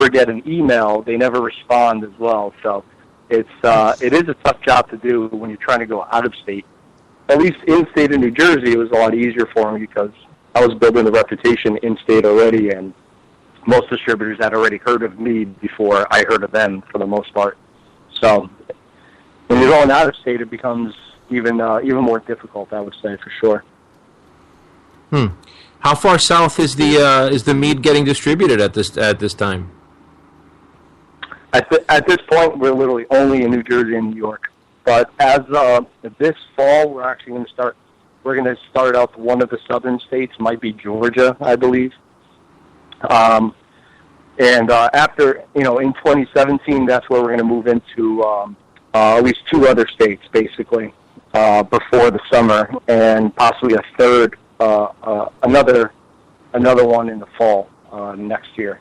never get an email. They never respond as well. So it is a tough job to do when you're trying to go out of state. At least in state of New Jersey, it was a lot easier for me because I was building the reputation in state already, and most distributors had already heard of me before I heard of them for the most part. So when you're going out of state, it becomes even more difficult, I would say, for sure. How far south is the mead getting distributed at this time? At this point, we're literally only in New Jersey and New York. But as this fall, we're actually going to start. We're going to start out one of the southern states, might be Georgia, I believe. And after, in 2017, that's where we're going to move into at least 2 other states, basically, before the summer, and possibly a third, another one in the fall next year.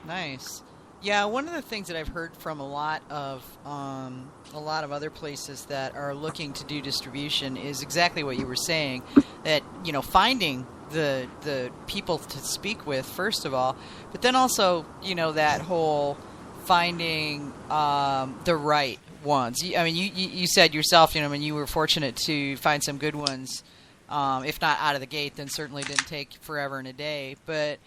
Nice. Yeah, one of the things that I've heard from a lot of other places that are looking to do distribution is exactly what you were saying, that finding the people to speak with first of all, but then also that whole finding the right ones. I mean, you said yourself, when you were fortunate to find some good ones, if not out of the gate, then certainly didn't take forever and a day, but.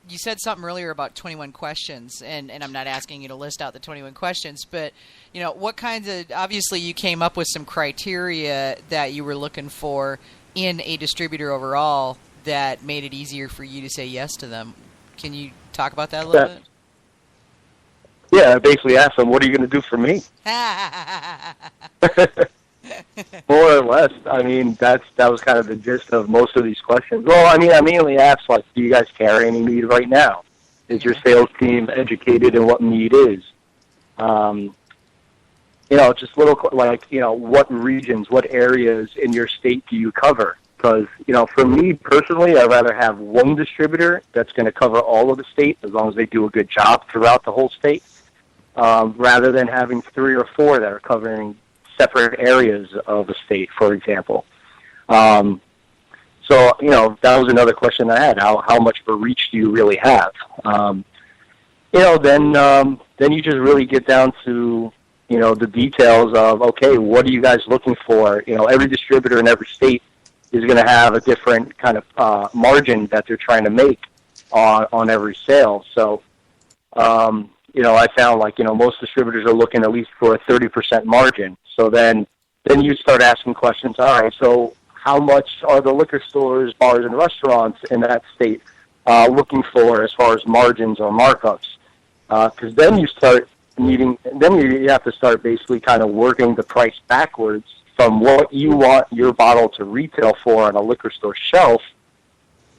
You said something earlier about 21 questions, and I'm not asking you to list out the 21 questions, but, what kinds of, obviously you came up with some criteria that you were looking for in a distributor overall that made it easier for you to say yes to them. Can you talk about that a little bit? Yeah, I basically asked them, what are you going to do for me? More or less. I mean, that was kind of the gist of most of these questions. Well, I mean, I mainly asked, like, do you guys carry any mead right now? Is your sales team educated in what mead is? Just little, like, what regions, what areas in your state do you cover? Because, for me personally, I'd rather have one distributor that's going to cover all of the state as long as they do a good job throughout the whole state, rather than having 3 or 4 that are covering separate areas of the state, for example. So, that was another question I had. How much of a reach do you really have? Then you just really get down to, the details of, okay, what are you guys looking for? Every distributor in every state is going to have a different kind of margin that they're trying to make on every sale. So, I found like, most distributors are looking at least for a 30% margin. So then you start asking questions. All right, so how much are the liquor stores, bars, and restaurants in that state looking for as far as margins or markups? Because then you start you have to start basically kind of working the price backwards from what you want your bottle to retail for on a liquor store shelf.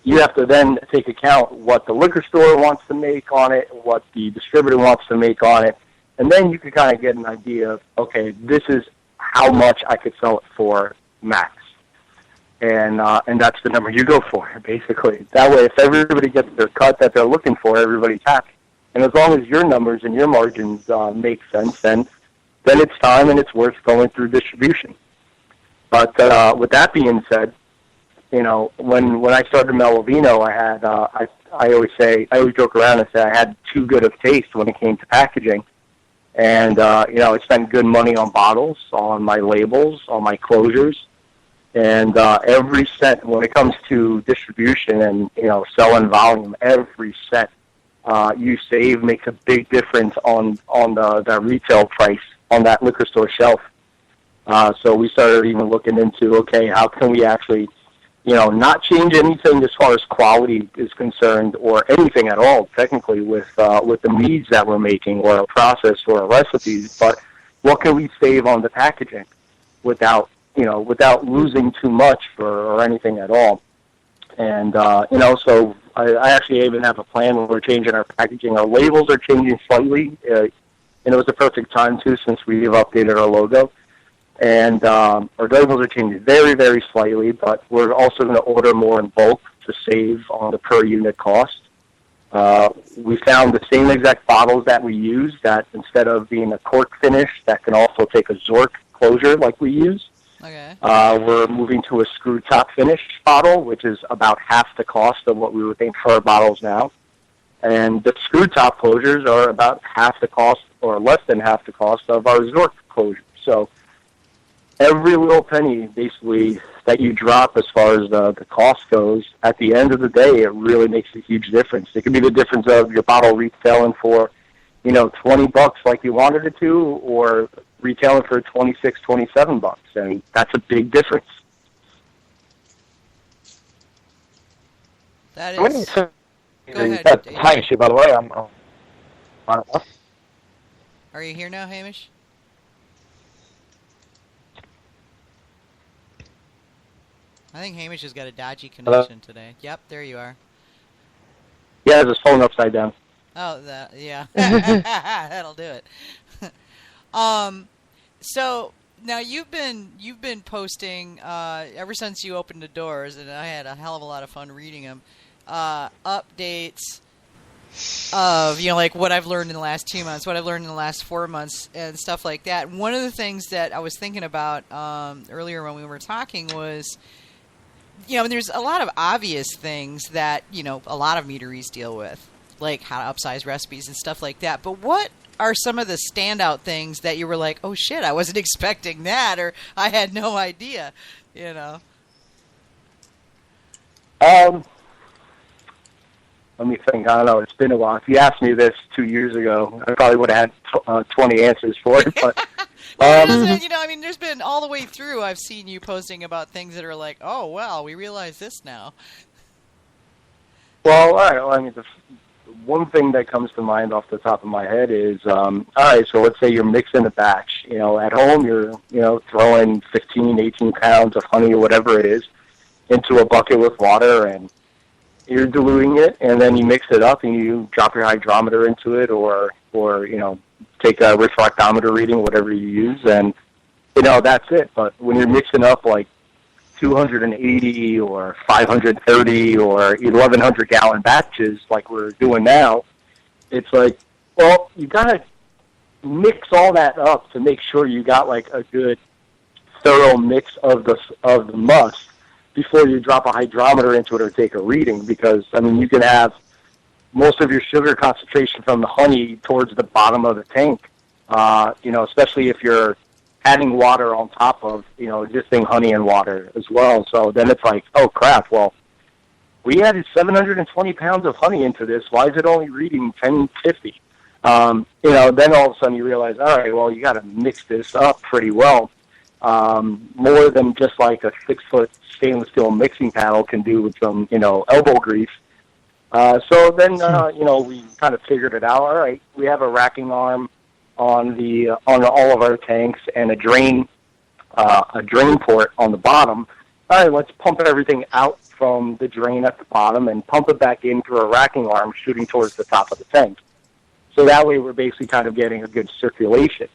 You have to then take account what the liquor store wants to make on it, what the distributor wants to make on it, and then you can kind of get an idea of, okay, this is how much I could sell it for max. And that's the number you go for, basically. That way, if everybody gets their cut that they're looking for, everybody's happy. And as long as your numbers and your margins make sense, then it's time and it's worth going through distribution. But with that being said, when I started Melovino, I had I always joke around and say I had too good of taste when it came to packaging, and I spent good money on bottles, on my labels, on my closures, and every cent when it comes to distribution and selling volume, every cent you save makes a big difference on the retail price on that liquor store shelf. So we started even looking into, okay, how can we actually not change anything as far as quality is concerned, or anything at all, technically, with the meads that we're making, or a process, or a recipes. But what can we save on the packaging without losing too much or anything at all? And so I actually even have a plan where we're changing our packaging. Our labels are changing slightly, and it was the perfect time too, since we've updated our logo. And our labels are changing very, very slightly, but we're also going to order more in bulk to save on the per unit cost. We found the same exact bottles that we use, that instead of being a cork finish, that can also take a Zork closure like we use. Okay. We're moving to a screw top finish bottle, which is about half the cost of what we would think for our bottles now. And the screw top closures are about half the cost, or less than half the cost of our Zork closures. So every little penny, basically, that you drop as far as the cost goes, at the end of the day, it really makes a huge difference. It could be the difference of your bottle retailing for, $20 like you wanted it to, or retailing for $26, $27, and that's a big difference. That When you is. say Go ahead. that Hamish, by the way, I'm Are you here now, Hamish? I think Hamish has got a dodgy connection today. Yep, there you are. Yeah, it's phone upside down. Oh, yeah. That'll do it. So now you've been posting ever since you opened the doors, and I had a hell of a lot of fun reading them. Updates of like what I've learned in the last 2 months, what I've learned in the last 4 months, and stuff like that. One of the things that I was thinking about earlier when we were talking was, there's a lot of obvious things that a lot of meaderies deal with, like how to upsize recipes and stuff like that. But what are some of the standout things that you were like, oh shit, I wasn't expecting that, or I had no idea, Let me think. I don't know. It's been a while. If you asked me this 2 years ago, I probably would have had 20 answers for it. But there's been all the way through, I've seen you posting about things that are like, oh, well, we realize this now. Well, all right. Well, the one thing that comes to mind off the top of my head is, all right, so let's say you're mixing a batch. At home you're, throwing 15, 18 pounds of honey or whatever it is into a bucket with water, and you're diluting it, and then you mix it up and you drop your hydrometer into it, or take a refractometer reading, whatever you use, and that's it. But when you're mixing up like 280 or 530 or 1,100 gallon batches like we're doing now, it's like, well, you gotta mix all that up to make sure you got like a good thorough mix of the must before you drop a hydrometer into it or take a reading, because you can have most of your sugar concentration from the honey towards the bottom of the tank, especially if you're adding water on top of, existing honey and water as well. So then it's like, oh crap, well, we added 720 pounds of honey into this. Why is it only reading 1050? Then all of a sudden you realize, all right, well, you got to mix this up pretty well. More than just like a 6-foot stainless steel mixing paddle can do with some, elbow grease. So then, we kind of figured it out. All right, we have a racking arm on all of our tanks and a drain port on the bottom. All right, let's pump everything out from the drain at the bottom and pump it back in through a racking arm shooting towards the top of the tank. So that way we're basically kind of getting a good circulation.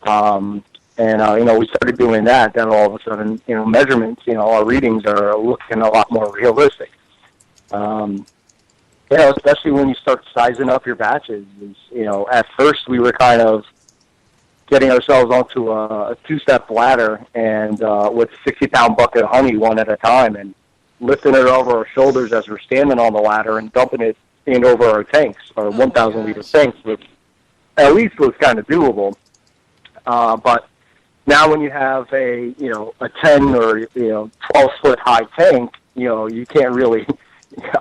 We started doing that. Then all of a sudden, measurements, our readings are looking a lot more realistic. Especially when you start sizing up your batches. At first we were kind of getting ourselves onto a 2-step ladder and with a 60-pound bucket of honey one at a time, and lifting it over our shoulders as we're standing on the ladder and dumping it in over our tanks, our 1,000-liter tanks, which at least was kind of doable. But now when you have a 10 or 12-foot high tank, you can't really.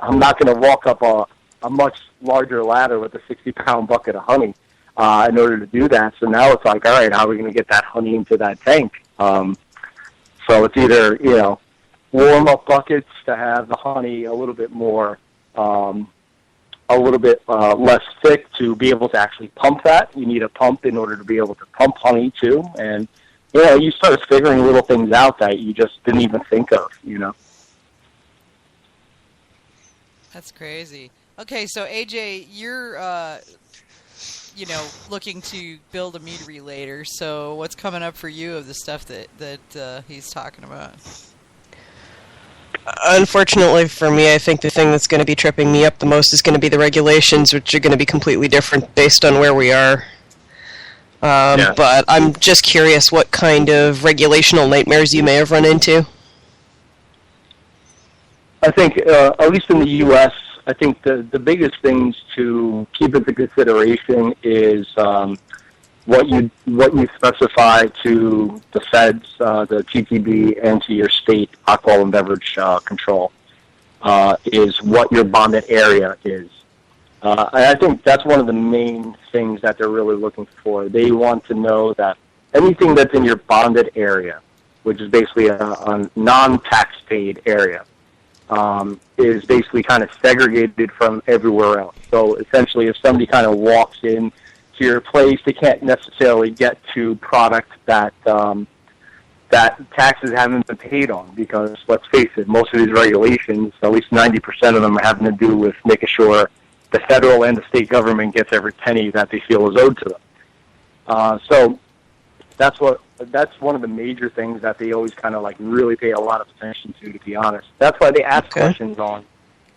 I'm not going to walk up a much larger ladder with a 60-pound bucket of honey in order to do that. So now it's like, all right, how are we going to get that honey into that tank? So it's either warm-up buckets to have the honey a little bit more, less thick to be able to actually pump that. You need a pump in order to be able to pump honey too, and you start figuring little things out that you just didn't even think of. That's crazy. Okay, so AJ, you're looking to build a meadery later. So what's coming up for you of the stuff that he's talking about? Unfortunately for me, I think the thing that's going to be tripping me up the most is going to be the regulations, which are going to be completely different based on where we are. But I'm just curious what kind of regulational nightmares you may have run into. I think, at least in the U.S., I think the biggest things to keep into consideration is what you specify to the feds, the TTB, and to your state alcohol and beverage control is what your bonded area is. And I think that's one of the main things that they're really looking for. They want to know that anything that's in your bonded area, which is basically a non-tax paid area, is basically kind of segregated from everywhere else. So essentially, if somebody kind of walks in to your place, they can't necessarily get to product that that taxes haven't been paid on, because let's face it, most of these regulations, at least 90% of them, are having to do with making sure the federal and the state government gets every penny that they feel is owed to them. So that's one of the major things that they always kind of like really pay a lot of attention to be honest. That's why they ask questions on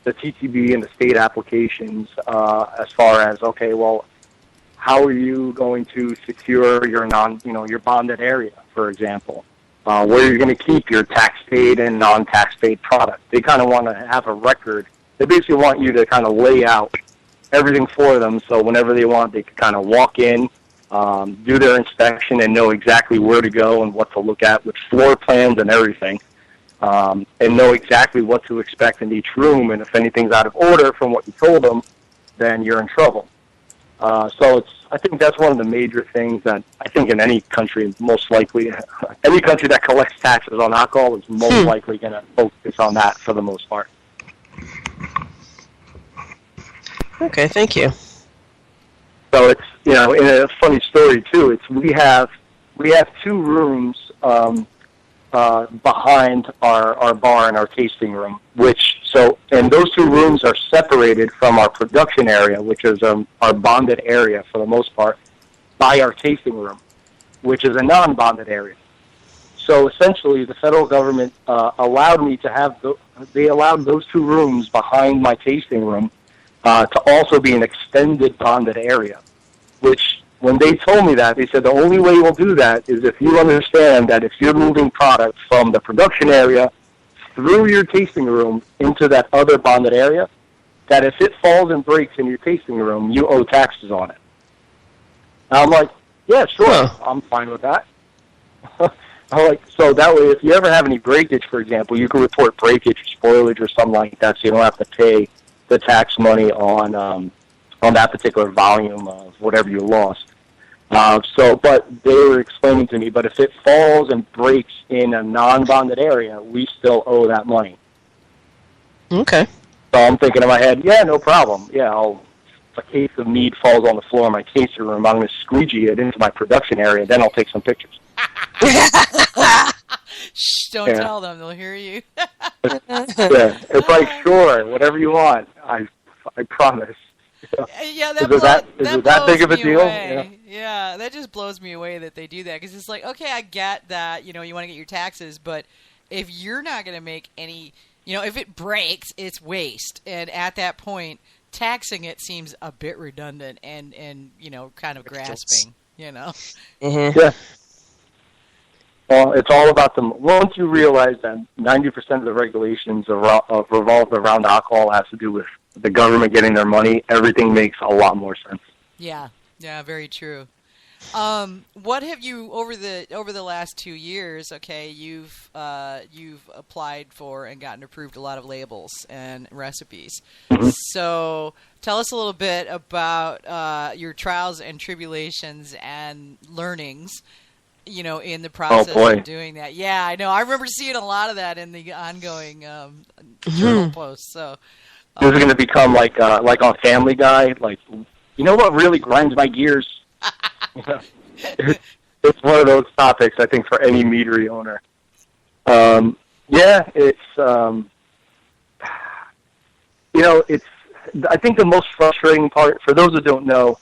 the TTB and the state applications as far as, okay, well, how are you going to secure your your bonded area, for example? Where are you going to keep your tax-paid and non-tax-paid product? They kind of want to have a record. They basically want you to kind of lay out everything for them, so whenever they want, they can kind of walk in, do their inspection, and know exactly where to go and what to look at with floor plans and everything, and know exactly what to expect in each room. And if anything's out of order from what you told them, then you're in trouble. So I think that's one of the major things that I think in any country, most likely, any country that collects taxes on alcohol is most likely going to focus on that for the most part. Okay, thank you. So it's, in a funny story too, we have 2 rooms behind our bar and our tasting room, and those 2 rooms are separated from our production area, which is our bonded area for the most part, by our tasting room, which is a non-bonded area. So essentially, the federal government allowed me to have they allowed those 2 rooms behind my tasting room to also be an extended bonded area, which when they told me that, they said the only way you'll do that is if you understand that if you're moving product from the production area through your tasting room into that other bonded area, that if it falls and breaks in your tasting room, you owe taxes on it. And I'm like, yeah, sure, I'm fine with that. I'm like, so that way, if you ever have any breakage, for example, you can report breakage or spoilage or something like that, so you don't have to pay the tax money on that particular volume of whatever you lost. But they were explaining to me, but if it falls and breaks in a non-bonded area, we still owe that money. Okay. So I'm thinking in my head, yeah, no problem. Yeah, if a case of mead falls on the floor in my tasting room, I'm going to squeegee it into my production area, then I'll take some pictures. Shh, don't tell them. They'll hear you. It's like, sure, whatever you want. I promise. Yeah, is it that big of a deal? Yeah, that just blows me away that they do that, because it's like, okay, I get that, you want to get your taxes, but if you're not going to make any, if it breaks, it's waste, and at that point, taxing it seems a bit redundant and kind of grasping, Mm-hmm. Yeah. Well, it's all about once you realize that 90% of the regulations revolve around alcohol has to do with the government getting their money, everything makes a lot more sense. Yeah, very true. What have you over the last 2 years? Okay, you've applied for and gotten approved a lot of labels and recipes. Mm-hmm. So tell us a little bit about your trials and tribulations and learnings, in the process of doing that. Yeah, I know. I remember seeing a lot of that in the ongoing journal posts. So this is going to become like on Family Guy. Like, what really grinds my gears? It's one of those topics, I think, for any meadery owner. It's I think the most frustrating part, for those that don't know,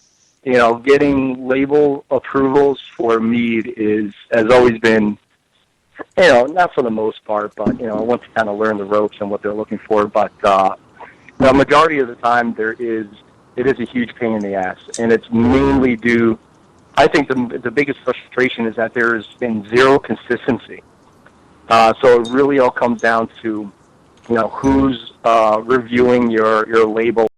getting label approvals for mead has always been, not for the most part, but, once you kind of learn the ropes and what they're looking for. But the majority of the time, it is a huge pain in the ass, and it's mainly due I think the biggest frustration is that there has been zero consistency. So it really all comes down to, who's reviewing your label